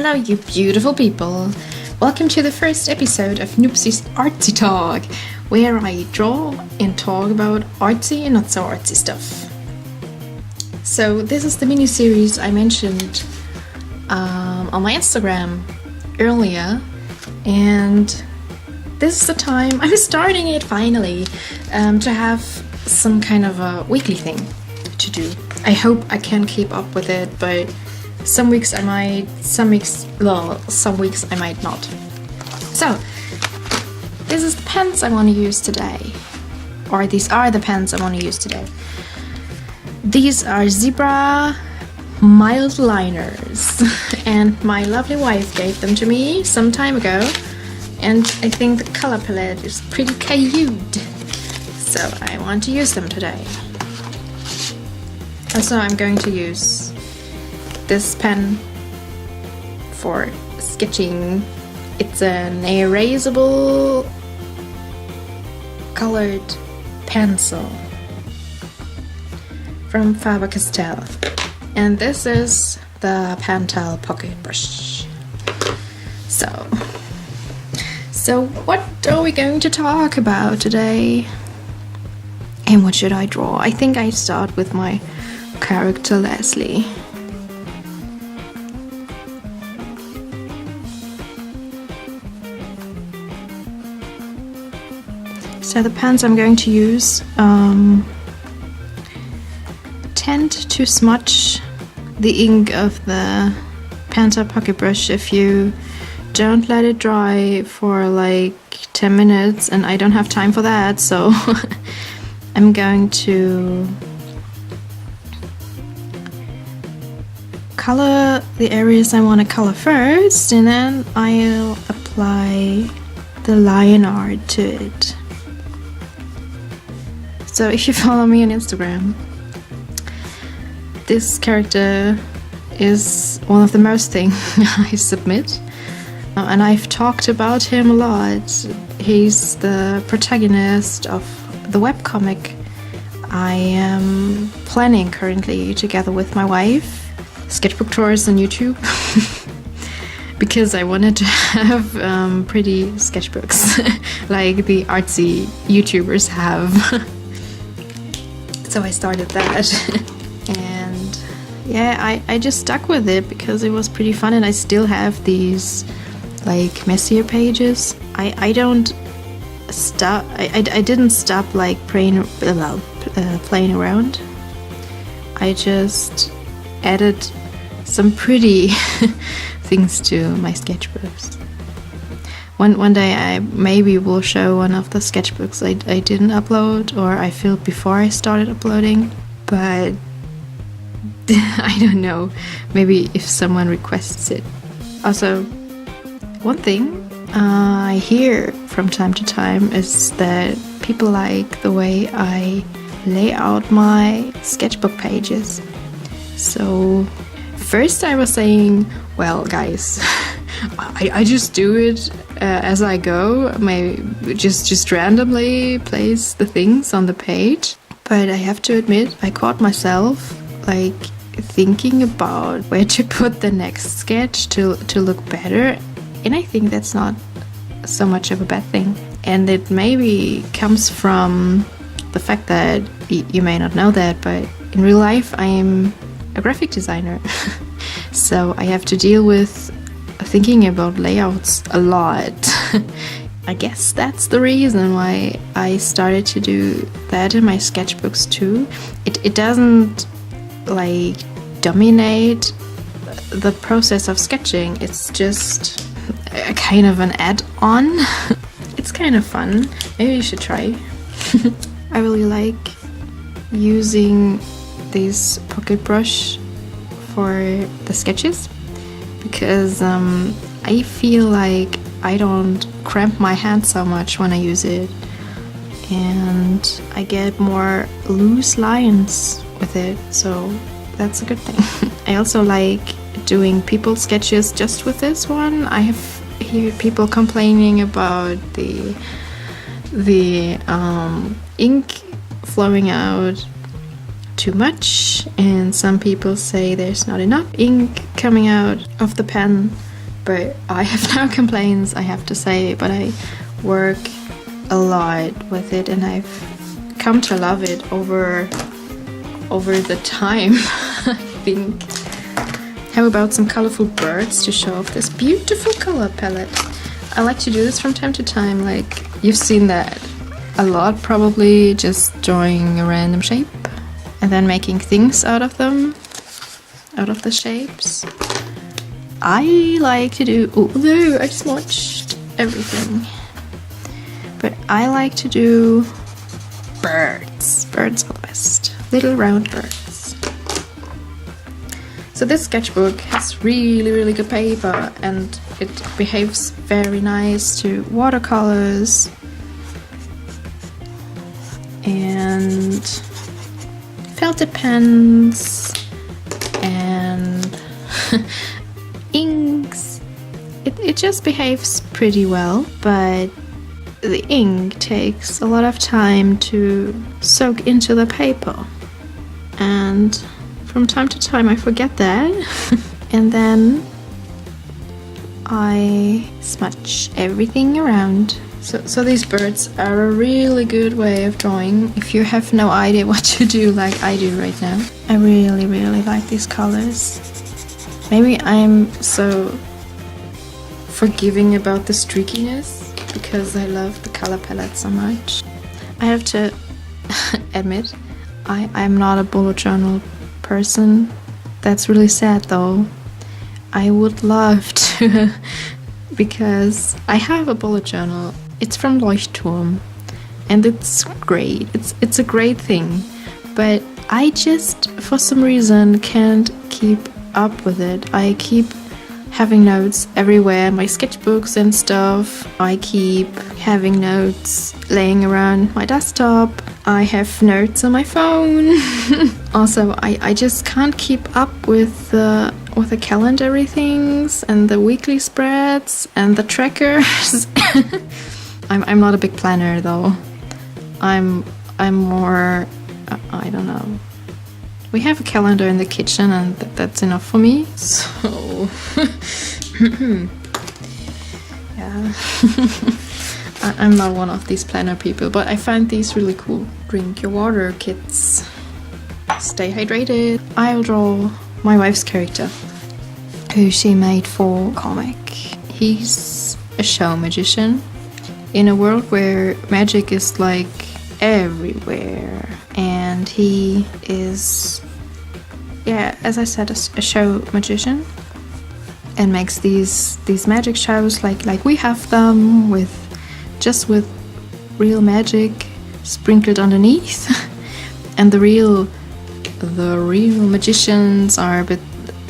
Hello, you beautiful people. Welcome to the first episode of NOOBSYS Artsy Talk, where I draw and talk about artsy and not so artsy stuff. So this is the mini-series I mentioned on my Instagram earlier, and this is the time I'm starting it finally to have some kind of a weekly thing to do. I hope I can keep up with it, but some weeks I might, some weeks I might not. So, this is the pens I want to use today. Or these are the pens I want to use today. These are Zebra Mildliners. And my lovely wife gave them to me some time ago. And I think the color palette is pretty cute. So I want to use them today. Also, I'm going to use this pen for sketching. It's an erasable colored pencil from Faber-Castell, and this is the Pentel pocket brush. So what are we going to talk about today? And what should I draw? I think I start with my character Leslie. So the pens I'm going to use tend to smudge the ink of the Pentel pocket brush if you don't let it dry for like 10 minutes, and I don't have time for that, so I'm going to color the areas I want to color first, and then I'll apply the line art to it. So if you follow me on Instagram, this character is one of the most things I submit, and I've talked about him a lot. He's the protagonist of the webcomic I am planning currently together with my wife, Sketchbook tours on YouTube, because I wanted to have pretty sketchbooks like the artsy YouTubers have. So I started that, and yeah, I just stuck with it because it was pretty fun, and I still have these like messier pages. I don't stop. I didn't stop like playing around. I just added some pretty things to my sketchbooks. One day I maybe will show one of the sketchbooks I didn't upload, or I filled before I started uploading, but I don't know, maybe if someone requests it. Also, one thing I hear from time to time is that people like the way I lay out my sketchbook pages. So first I was saying, well guys, I just do it as I go. Just randomly place the things on the page. But I have to admit, I caught myself like thinking about where to put the next sketch to look better, and I think that's not so much of a bad thing. And it maybe comes from the fact that you may not know that, but in real life I'm a graphic designer. So I have to deal with thinking about layouts a lot. I guess that's the reason why I started to do that in my sketchbooks too. It doesn't like dominate the process of sketching, it's just a kind of an add-on. It's kind of fun, maybe you should try. I really like using this pocket brush for the sketches, because I feel like I don't cramp my hand so much when I use it, and I get more loose lines with it, so that's a good thing. I also like doing people sketches just with this one. I have heard people complaining about the ink flowing out too much, and some people say there's not enough ink coming out of the pen. but I have no complaints, I have to say. But I work a lot with it, and I've come to love it over the time. I think. How about some colorful birds to show off this beautiful color palette? I like to do this from time to time, like you've seen that a lot probably, just drawing a random shape and then making things out of them, out of the shapes. I like to do, oh no, I smudged everything. But I like to do birds. Birds are the best. Little round birds. So this sketchbook has really good paper, and it behaves very nice to watercolors and felted pens and inks. It just behaves pretty well, but the ink takes a lot of time to soak into the paper, and from time to time I forget that and then I smudge everything around. So these birds are a really good way of drawing if you have no idea what to do like I do right now. I really like these colors. Maybe I'm so forgiving about the streakiness because I love the color palette so much. I have to admit, I'm not a bullet journal person. That's really sad though. I would love to because I have a bullet journal. It's from Leuchtturm and it's great. It's a great thing, but I just for some reason can't keep up with it. I keep having notes everywhere, my sketchbooks and stuff. I keep having notes laying around my desktop. I have notes on my phone. Also, I just can't keep up with the calendar things and the weekly spreads and the trackers. I'm not a big planner though. I'm more I don't know. We have a calendar in the kitchen and that's enough for me. So yeah. I'm not one of these planner people, but I find these really cool. Drink your water, kids. Stay hydrated. I'll draw my wife's character, who she made for comic. He's a show magician in a world where magic is like everywhere, and he is, yeah, as I said, a show magician, and makes these magic shows like we have them, with real magic sprinkled underneath. And the real magicians are a bit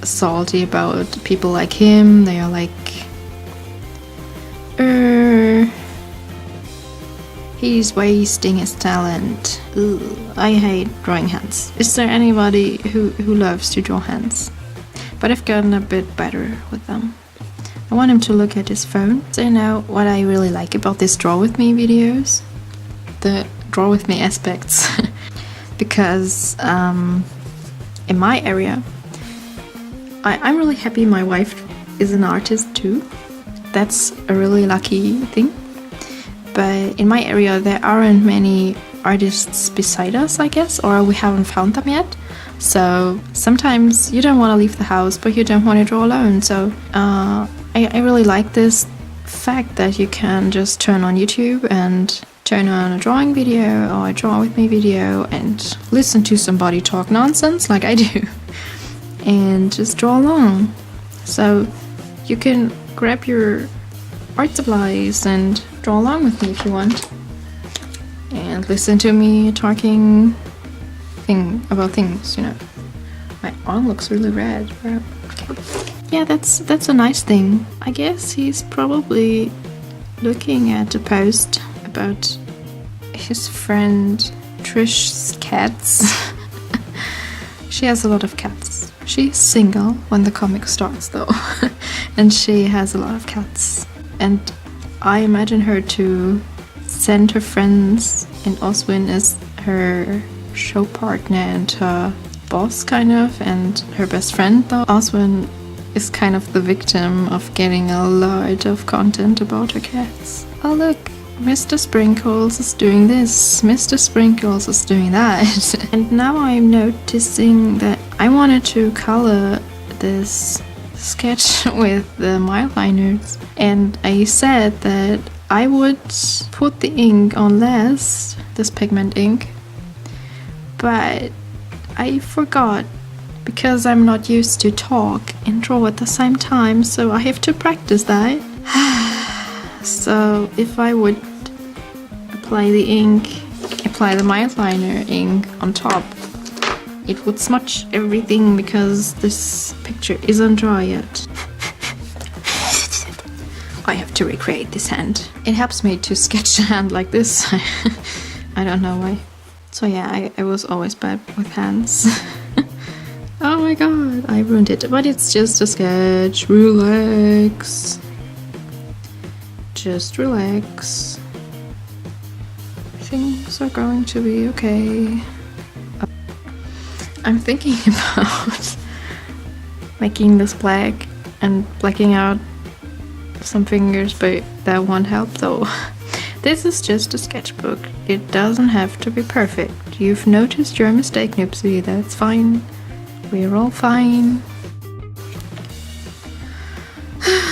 salty about people like him. They are like, he's wasting his talent. Ugh, I hate drawing hands. Is there anybody who loves to draw hands? But I've gotten a bit better with them. I want him to look at his phone. So you know what I really like about these draw with me videos? The draw with me aspects. Because in my area, I'm really happy my wife is an artist too. That's a really lucky thing. But in my area there aren't many artists beside us, I guess, or we haven't found them yet. So sometimes you don't want to leave the house, but you don't want to draw alone. So I really like this fact that you can just turn on YouTube and turn on a drawing video or a draw with me video and listen to somebody talk nonsense like I do and just draw along. So you can grab your art supplies and draw along with me if you want and listen to me talking about things, you know. My arm looks really red. Okay. Yeah, that's a nice thing. I guess he's probably looking at a post about his friend Trish's cats. She has a lot of cats. She's single when the comic starts though. And she has a lot of cats. And I imagine her to send her friends, and Oswin is her show partner and her boss kind of, and her best friend though. Oswin is kind of the victim of getting a lot of content about her cats. Oh look, Mr. Sprinkles is doing this, Mr. Sprinkles is doing that. And now I'm noticing that I wanted to color this sketch with the Mildliners, and I said that I would put the ink on last, this pigment ink, but I forgot because I'm not used to talk and draw at the same time, so I have to practice that. So if I would apply the Mildliner ink on top, it would smudge everything because this picture isn't dry yet. I have to recreate this hand. It helps me to sketch a hand like this. I don't know why. So yeah, I was always bad with hands. Oh my god, I ruined it. But it's just a sketch. Relax. Just relax. Things are going to be okay. I'm thinking about making this black and blacking out some fingers, but that won't help though. This is just a sketchbook. It doesn't have to be perfect. You've noticed your mistake, Noobsy. That's fine. We're all fine.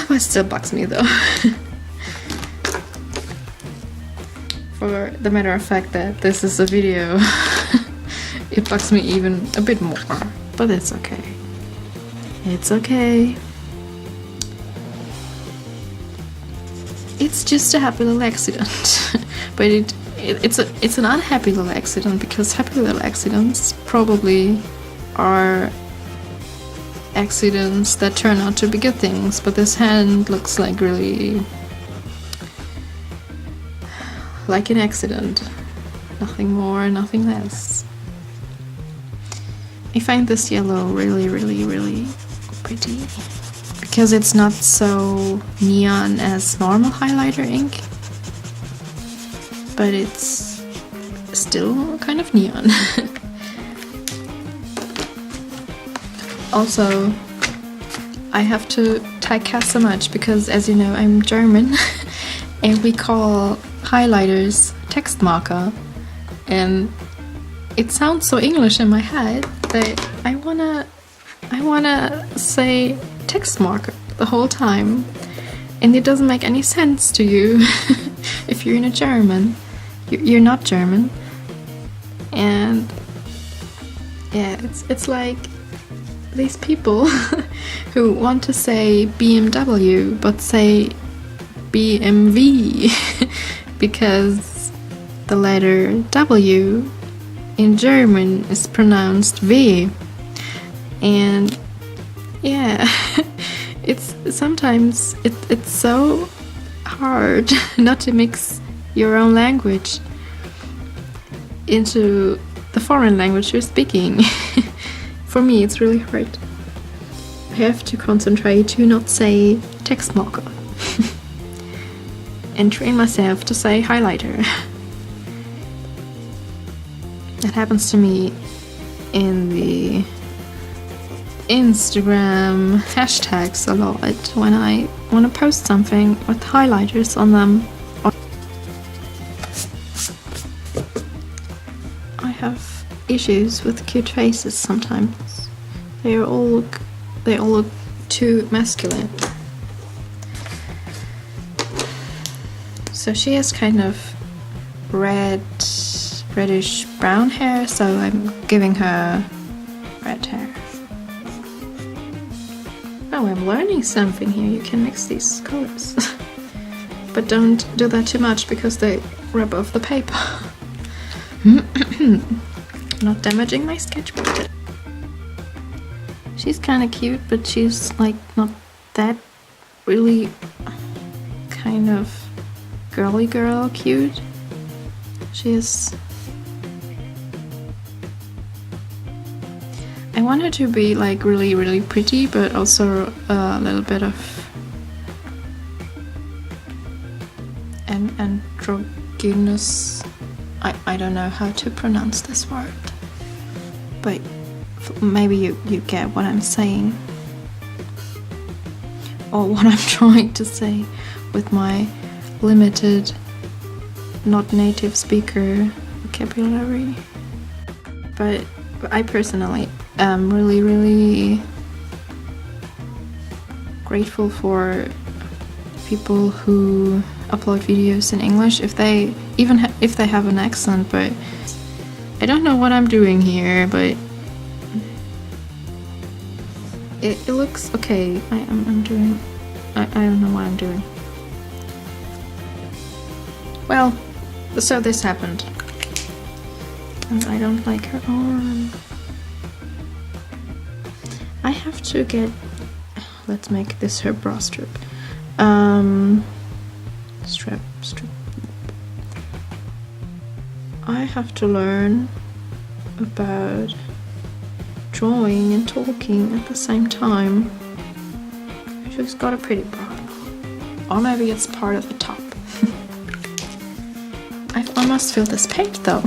But it still bugs me though. For the matter of fact that this is a video, it bugs me even a bit more. But it's okay. It's okay. It's just a happy little accident. But it's an unhappy little accident, because happy little accidents probably are accidents that turn out to be good things, but this hand looks like really like an accident. Nothing more, nothing less. I find this yellow really, really, really pretty because it's not so neon as normal highlighter ink, but it's still kind of neon. Also, I have to typecast so much because, as you know, I'm German and we call highlighters text marker, and it sounds so English in my head that I wanna say text marker the whole time, and it doesn't make any sense to you if you're in a German. You're not German, and yeah, it's like these people who want to say BMW but say BMW because the letter W in German is pronounced V. And yeah, it's sometimes it's so hard not to mix your own language into the foreign language you're speaking. For me, it's really hard. I have to concentrate to not say text marker and train myself to say highlighter. That happens to me in the Instagram hashtags a lot when I want to post something with highlighters on them. I have issues with cute faces sometimes. They all look too masculine. So she has kind of reddish brown hair, so I'm giving her red hair. Oh, I'm learning something here. You can mix these colors. But don't do that too much because they rub off the paper. Not damaging my sketchbook. She's kind of cute, but she's like not that really kind of girly girl cute. She's... I want her to be like really, really pretty, but also a little bit of androgynous. I don't know how to pronounce this word, but maybe you get what I'm saying. or what I'm trying to say with my limited, not native speaker vocabulary. But I personally am really grateful for people who upload videos in English, if they if they have an accent. But I don't know what I'm doing here, but it looks okay. I don't know what I'm doing. Well, so this happened. And I don't like her arm. I have to get... Let's make this her bra strip. Strap. I have to learn about drawing and talking at the same time. She's got a pretty bra. Or maybe it's part of the top. I almost filled this page though.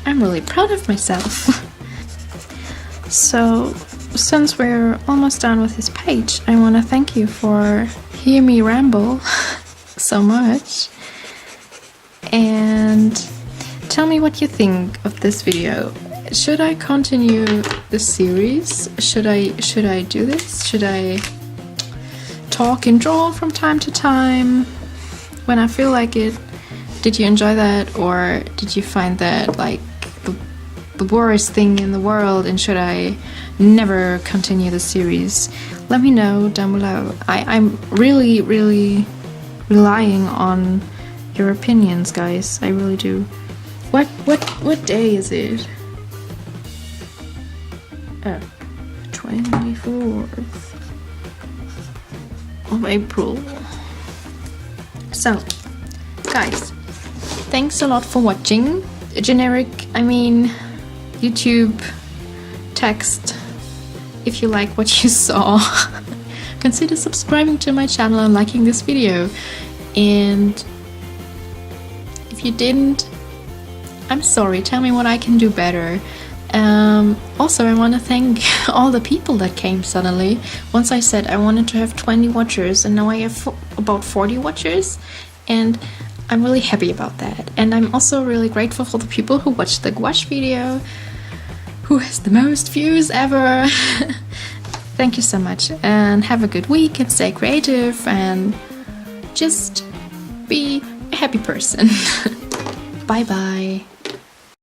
I'm really proud of myself. So, since we're almost done with this page, I want to thank you for hearing me ramble so much. And tell me what you think of this video. Should I continue the series? Should I do this? Should I talk and draw from time to time when I feel like it? Did you enjoy that, or did you find that like the worst thing in the world, and should I never continue the series? Let me know down below. I'm really relying on your opinions, guys. I really do. What day is it? Oh, 24th of April. So, guys, thanks a lot for watching. Generic, I mean, YouTube text. If you like what you saw, consider subscribing to my channel and liking this video. And if you didn't, I'm sorry. Tell me what I can do better. Also, I want to thank all the people that came suddenly. Once I said I wanted to have 20 watchers, and now I have about 40 watchers, and I'm really happy about that. And I'm also really grateful for the people who watched the gouache video, who has the most views ever. Thank you so much, and have a good week, and stay creative, and just be a happy person. Bye bye.